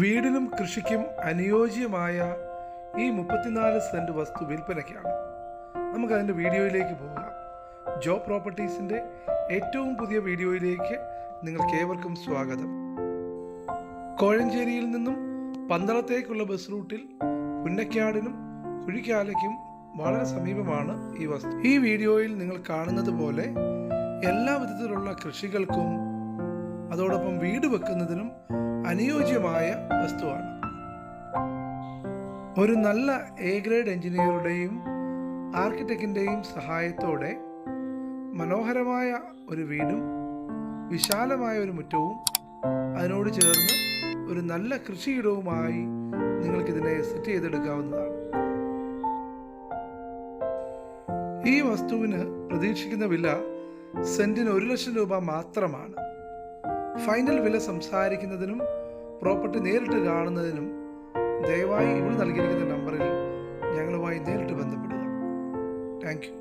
വീടിനും കൃഷിക്കും അനുയോജ്യമായ ഈ 34 സെന്റ് വസ്തു വിൽപ്പനയ്ക്കാണ്. നമുക്കതിൻ്റെ വീഡിയോയിലേക്ക് പോകാം. ജോ പ്രോപ്പർട്ടീസിൻ്റെ ഏറ്റവും പുതിയ വീഡിയോയിലേക്ക് നിങ്ങൾക്ക് ഏവർക്കും സ്വാഗതം. കോഴഞ്ചേരിയിൽ നിന്നും പന്തളത്തേക്കുള്ള ബസ് റൂട്ടിൽ പുന്നക്കാടിനും കുഴിക്കാലയ്ക്കും വളരെ സമീപമാണ് ഈ വസ്തു. ഈ വീഡിയോയിൽ നിങ്ങൾ കാണുന്നത് പോലെ എല്ലാ വിധത്തിലുള്ള കൃഷികൾക്കും അതോടൊപ്പം വീട് വെക്കുന്നതിനും അനുയോജ്യമായ വസ്തുവാണ്. ഒരു നല്ല എ ഗ്രേഡ് എഞ്ചിനീയറുടെയും ആർക്കിടെക്റ്റിൻ്റെയും സഹായത്തോടെ മനോഹരമായ ഒരു വീടും വിശാലമായ ഒരു മുറ്റവും അതിനോട് ചേർന്ന് ഒരു നല്ല കൃഷിയിടവുമായി നിങ്ങൾക്കിതിനെ സെറ്റ് ചെയ്തെടുക്കാവുന്നതാണ്. ഈ വസ്തുവിന് പ്രതീക്ഷിക്കുന്ന വില സെന്റിന് 1 ലക്ഷം രൂപ മാത്രമാണ്. ഫൈനൽ വില സംസാരിക്കുന്നതിനും പ്രോപ്പർട്ടി നേരിട്ട് കാണുന്നതിനും ദയവായി ഇവിടെ നൽകിയിരിക്കുന്ന നമ്പറിൽ ഞങ്ങളുമായി നേരിട്ട് ബന്ധപ്പെടുക. Thank you.